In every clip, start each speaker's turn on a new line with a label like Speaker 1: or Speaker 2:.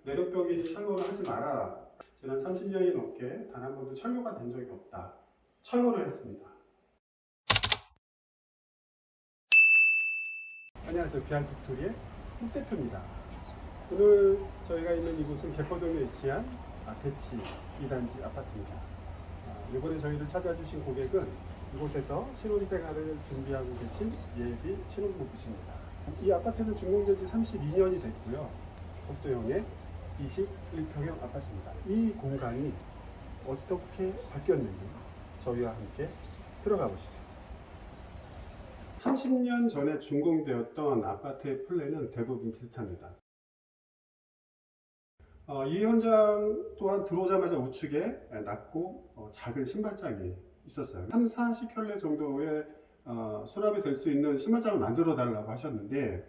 Speaker 1: 내력벽이 철거를 하지 마라. 지난 30년이 넘게 단 한 번도 철거가 된 적이 없다. 철거를 했습니다. 안녕하세요. 비알빅토리의 훅 대표입니다. 오늘 저희가 있는 이곳은 개포동에 위치한 대치 2단지 아파트입니다. 이번에 저희를 찾아주신 고객은 이곳에서 신혼생활을 준비하고 계신 예비 신혼부부십니다. 이 아파트는 준공된 지 32년이 됐고요. 복도형의 21평형 아파트입니다. 이 공간이 어떻게 바뀌었는지 저희와 함께 들어가 보시죠. 30년 전에 준공되었던 아파트의 플랜은 대부분 비슷합니다. 이 현장 또한 들어오자마자 우측에 낮고 작은 신발장이 있었어요. 3, 40켤레 정도의 수납이 될 수 있는 신발장을 만들어 달라고 하셨는데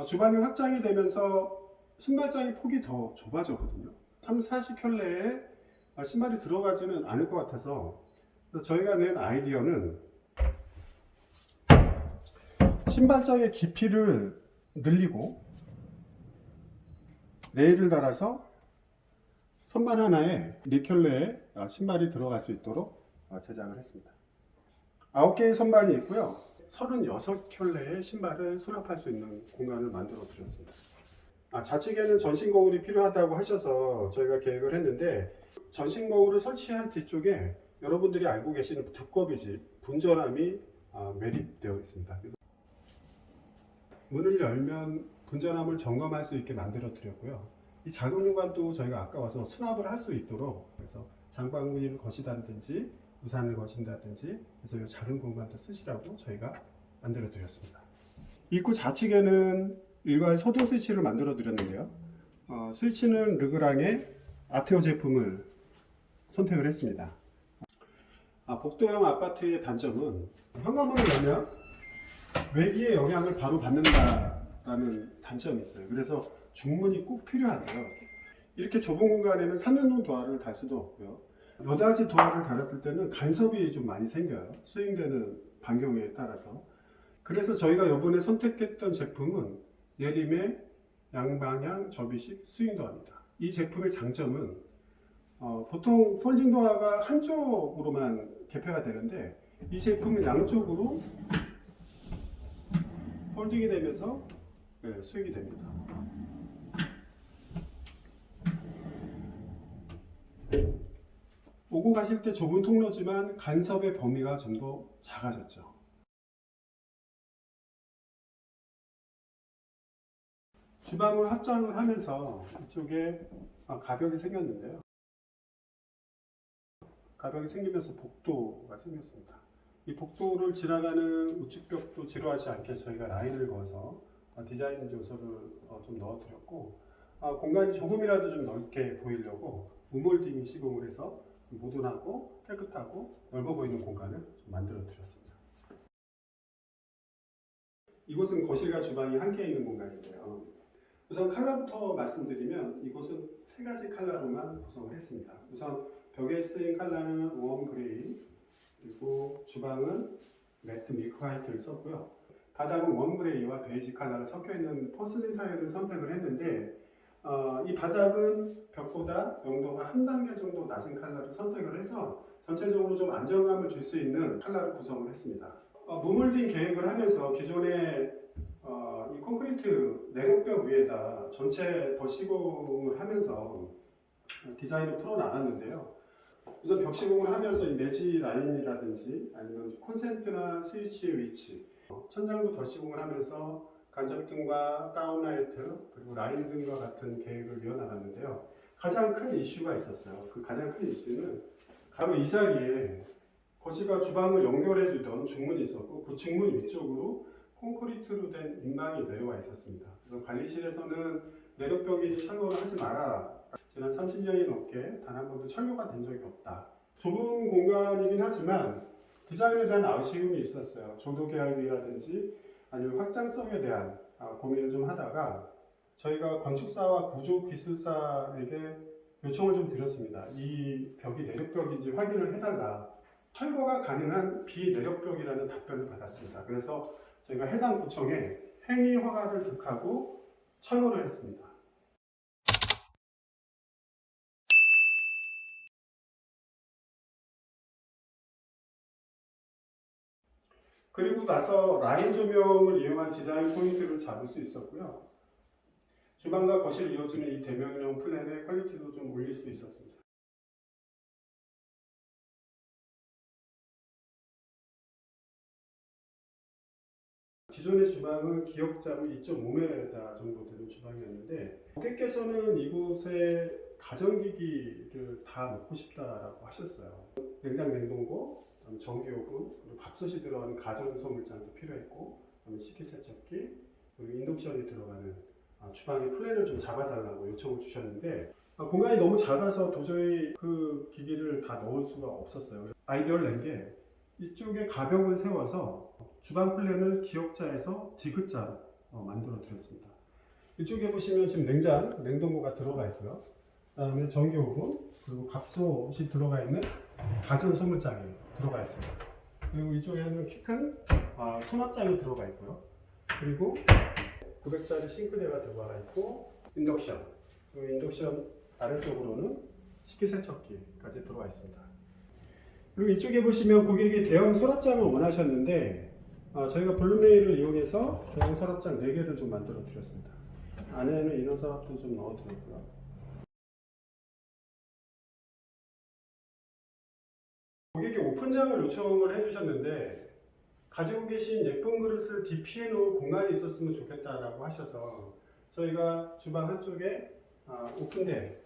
Speaker 1: 주방이 확장이 되면서 신발장의 폭이 더 좁아졌거든요. 3, 40켤레에 신발이 들어가지는 않을 것 같아서 저희가 낸 아이디어는 신발장의 깊이를 늘리고 레일을 달아서 선반 하나에 4켤레에 신발이 들어갈 수 있도록 제작을 했습니다. 9개의 선반이 있고요. 36켤레의 신발을 수납할 수 있는 공간을 만들어 드렸습니다. 좌측에는 전신 거울이 필요하다고 하셔서 저희가 계획을 했는데 전신 거울을 설치한 뒤쪽에 여러분들이 알고 계시는 두꺼비질 분전함이 매립되어 있습니다. 그래서 문을 열면 분전함을 점검할 수 있게 만들어 드렸고요. 이 작은 공간도 저희가 아까 와서 수납을 할 수 있도록 그래서 장바구니를 거시다든지 우산을 거신다든지 그래서 이 작은 공간도 쓰시라고 저희가 만들어 드렸습니다. 입구 좌측에는 일괄 소등 스위치를 만들어 드렸는데요. 스위치는 르그랑의 아테오 제품을 선택을 했습니다. 복도형 아파트의 단점은 현관문을 열면 외기의 영향을 바로 받는다라는 단점이 있어요. 그래서 중문이 꼭 필요한데요. 이렇게 좁은 공간에는 3연동 도어를 달 수도 없고요. 여닫이 도어를 달았을 때는 간섭이 좀 많이 생겨요. 스윙되는 반경에 따라서. 그래서 저희가 이번에 선택했던 제품은 예림의 양방향 접이식 스윙 도어입니다. 이 제품의 장점은 보통 폴딩 도어가 한쪽으로만 개폐가 되는데 이 제품은 양쪽으로 폴딩이 되면서 스윙이 됩니다. 오고 가실 때 좁은 통로지만 간섭의 범위가 좀 더 작아졌죠. 주방을 확장을 하면서 이쪽에 가벽이 생겼는데요. 가벽이 생기면서 복도가 생겼습니다. 이 복도를 지나가는 우측 벽도 지루하지 않게 저희가 라인을 그어서 디자인 요소를 좀 넣어드렸고 공간이 조금이라도 좀 넓게 보이려고 우몰딩 시공을 해서 모던하고 깨끗하고 넓어 보이는 공간을 좀 만들어 드렸습니다. 이곳은 거실과 주방이 함께 있는 공간인데요. 우선 컬러부터 말씀드리면 이곳은 3가지 컬러로만 구성을 했습니다. 우선 벽에 쓰인 컬러는 웜 그레이, 그리고 주방은 매트 밀크 화이트를 썼고요. 바닥은 웜 그레이와 베이지 컬러가 섞여 있는 포슬린 타일을 선택을 했는데 이 바닥은 벽보다 명도가 한 단계 정도 낮은 컬러를 선택을 해서 전체적으로 좀 안정감을 줄 수 있는 컬러를 구성을 했습니다. 무몰딩 계획을 하면서 기존에 이 콘크리트 내력벽 위에다 전체 더 시공을 하면서 디자인을 풀어 나갔는데요. 우선 벽 시공을 하면서 이 매지 라인이라든지 아니면 콘센트나 스위치의 위치, 천장도 더 시공을 하면서 간접등과 다운라이트 그리고 라인 등과 같은 계획을 이어나갔는데요. 가장 큰 이슈가 있었어요. 그 가장 큰 이슈는 바로 이 자리에 거실과 주방을 연결해주던 중문이 있었고 그 중문 위쪽으로 콘크리트로 된 인방이 내려와 있었습니다. 그래서 관리실에서는 내력벽이 철거를 하지 마라. 지난 30년이 넘게 단 한 번도 철거가 된 적이 없다. 좁은 공간이긴 하지만 디자인에 대한 아쉬움이 있었어요. 조도 계약이라든지 아니면 확장성에 대한 고민을 좀 하다가 저희가 건축사와 구조기술사에게 요청을 좀 드렸습니다. 이 벽이 내력벽인지 확인을 해달라. 철거가 가능한 비내력벽이라는 답변을 받았습니다. 그래서 저희가 해당 구청에 행위 허가를 득하고 철거를 했습니다. 그리고 나서 라인 조명을 이용한 디자인 포인트를 잡을 수 있었고요. 주방과 거실을 이어주는 이 대면형 플랜의 퀄리티도 좀 올릴 수 있었습니다. 기존의 주방은 기역자로 2.5m 정도 되는 주방이었는데 고객께서는 이곳에 가전기기를 다 넣고 싶다라고 하셨어요. 냉장, 냉동고, 전기오븐, 그리고 밥솥이 들어가는 가전 소물장도 필요했고, 식기세척기, 그리고 인덕션이 들어가는 주방의 플랜을 좀 잡아달라고 요청을 주셨는데 공간이 너무 작아서 도저히 그 기기를 다 넣을 수가 없었어요. 아이디어를 낸 게 이쪽에 가벽을 세워서 주방 플랜을 기역자에서 디귿자로 만들어 드렸습니다. 이쪽에 보시면 지금 냉장, 냉동고가 들어가 있고요. 그다음에 전기오븐, 그리고 밥솥이 들어가 있는 가전 소물장이 들어가 있습니다. 그리고 이쪽에는 키 큰 수납장이 들어가 있고요. 그리고 900짜리 싱크대가 들어가 있고 인덕션, 그리고 인덕션 아래쪽으로는 식기세척기까지 들어가 있습니다. 그리고 이쪽에 보시면 고객이 대형 서랍장을 원하셨는데 저희가 블루메이를 이용해서 대형 서랍장 4개를 좀 만들어 드렸습니다. 안에는 이너 서랍도 좀 넣어 드렸고요. 고객이 오픈장을 요청을 해주셨는데 가지고 계신 예쁜 그릇을 DP해 놓을 공간이 있었으면 좋겠다라고 하셔서 저희가 주방 한쪽에 오픈된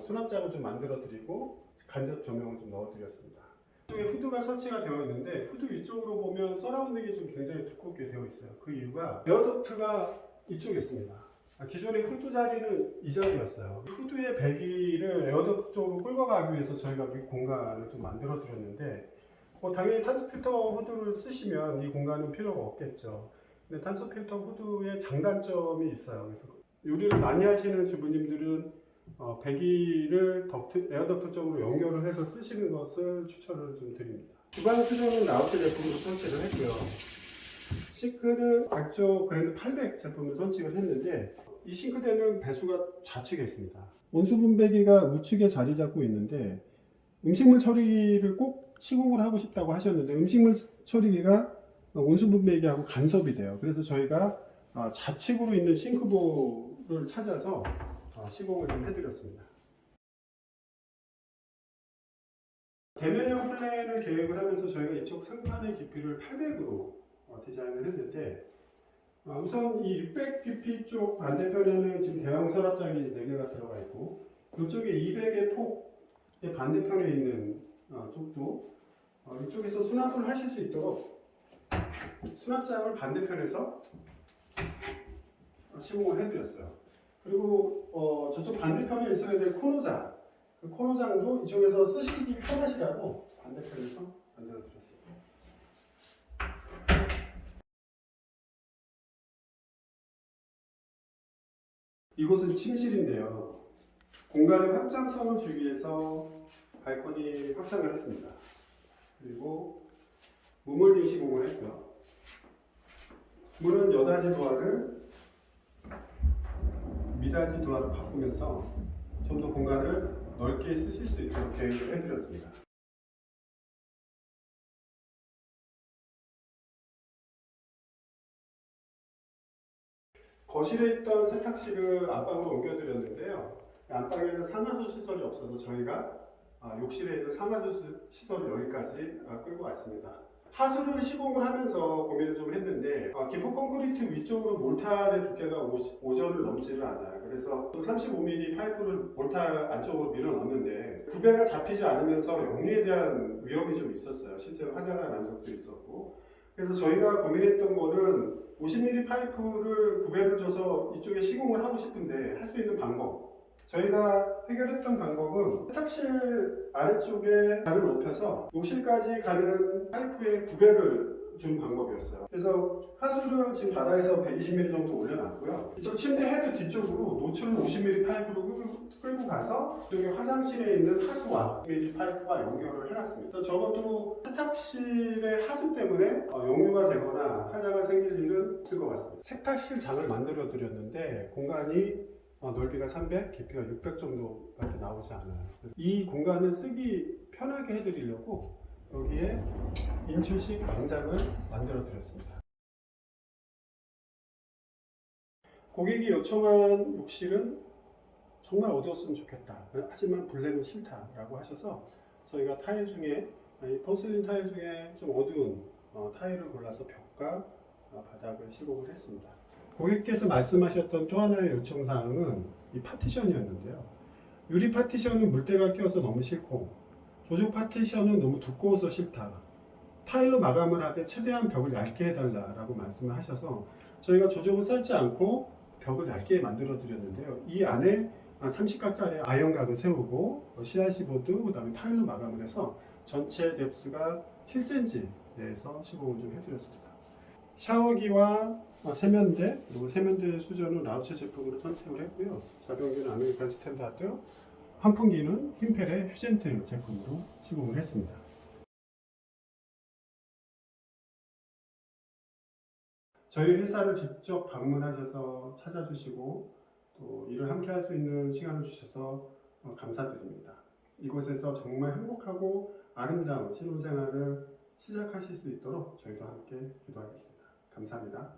Speaker 1: 수납장을 좀 만들어 드리고 간접 조명을 좀 넣어 드렸습니다. 이쪽에 후드가 설치가 되어 있는데 후드 위쪽으로 보면 서라운딩이 좀 굉장히 두껍게 되어 있어요. 그 이유가 에어덕트가 이쪽에 있습니다. 기존의 후드 자리는 이 자리였어요. 후드의 배기를 에어덕트 쪽으로 끌고 가기 위해서 저희가 이 공간을 좀 만들어 드렸는데 당연히 탄소 필터 후드를 쓰시면 이 공간은 필요가 없겠죠. 근데 탄소 필터 후드의 장단점이 있어요. 그래서 요리를 많이 하시는 주부님들은 배기를 에어덕트 쪽으로 연결을 해서 쓰시는 것을 추천을 좀 드립니다. 주방 수정은 라우트 제품으로 설치를 했고요. 싱크는 악조 그랜드 800 제품을 선택을 했는데 이 싱크대는 배수가 좌측에 있습니다. 온수 분배기가 우측에 자리 잡고 있는데 음식물 처리를 꼭 시공을 하고 싶다고 하셨는데 음식물 처리기가 온수 분배기하고 간섭이 돼요. 그래서 저희가 좌측으로 있는 싱크볼을 찾아서 시공을 좀 해드렸습니다. 대면형 플랜을 계획을 하면서 저희가 이쪽 상판의 깊이를 800으로 디자인을 했는데 우선 이 600 깊이 쪽 반대편에는 지금 대형 서랍장이 4개가 들어가 있고 이쪽에 200의 폭의 반대편에 있는 쪽도 이쪽에서 수납을 하실 수 있도록 수납장을 반대편에서 시공을 해드렸어요. 그리고 저쪽 반대편에 있어야 될 코너장, 그 코너장도 이쪽에서 쓰시기 편하시라고 반대편에서 만들어드렸습니다. 이곳은 침실인데요. 공간의 확장성을 주기 위해서 발코니 확장을 했습니다. 그리고 무몰딩 시공을 했고요. 문은 여닫이 도어를 미닫이 도어로 바꾸면서 좀 더 공간을 넓게 쓰실 수 있도록 계획을 해드렸습니다. 거실에 있던 세탁실을 안방으로 옮겨드렸는데요. 안방에는 상하수 시설이 없어서 저희가 욕실에 있는 상하수 시설을 여기까지 끌고 왔습니다. 하수를 시공을 하면서 고민을 좀 했는데 기포 콘크리트 위쪽으로 몰탈의 두께가 5전을 넘지를 않아요. 그래서 35mm 파이프를 몰탈 안쪽으로 밀어 넣었는데 구배가 잡히지 않으면서 역류에 대한 위험이 좀 있었어요. 실제로 화재가 난 적도 있었고. 그래서 저희가 고민했던 거는 50mm 파이프를 구배를 줘서 이쪽에 시공을 하고 싶은데 할 수 있는 방법, 저희가 해결했던 방법은 세탁실 아래쪽에 단을 높여서 욕실까지 가는 파이프에 구배를 준 방법이었어요. 그래서 하수를 지금 바닥에서 120mm 정도 올려놨고요. 이쪽 침대 헤드 뒤쪽으로 노출 50mm 파이프로 끌고 가서 이쪽에 화장실에 있는 하수와 50mm 파이프가 연결을 해놨습니다. 적어도 세탁실의 하수 때문에 역류가 되거나 화재가 생길 일은 없을 것 같습니다. 세탁실 장을 만들어 드렸는데 공간이 넓이가 300, 깊이가 600 정도밖에 나오지 않아요. 이 공간을 쓰기 편하게 해드리려고 여기에 인출식 망장을 만들어 드렸습니다. 고객이 요청한 욕실은 정말 어두웠으면 좋겠다. 하지만 블랙은 싫다라고 하셔서 저희가 타일 중에 포슬린 타일 중에 좀 어두운 타일을 골라서 벽과 바닥을 시공을 했습니다. 고객께서 말씀하셨던 또 하나의 요청사항은 이 파티션이었는데요. 유리 파티션은 물때가 껴서 너무 싫고 조적 파티션은 너무 두꺼워서 싫다. 타일로 마감을 하되 최대한 벽을 얇게 해달라고 말씀을 하셔서 저희가 조적을 쌓지 않고 벽을 얇게 만들어 드렸는데요. 이 안에 30각짜리 아이언각을 세우고 CRC 보드, 그 다음에 타일로 마감을 해서 전체 뎁스가 7cm 내에서 시공을 좀 해드렸습니다. 샤워기와 세면대, 그리고 세면대 수전은 라우체 제품으로 선택을 했고요. 자변기는 아메리칸 스탠다드, 환풍기는 힘펠의 휴젠트 제품으로 시공을 했습니다. 저희 회사를 직접 방문하셔서 찾아주시고 또 일을 함께 할 수 있는 시간을 주셔서 감사드립니다. 이곳에서 정말 행복하고 아름다운 신혼생활을 시작하실 수 있도록 저희도 함께 기도하겠습니다. 감사합니다.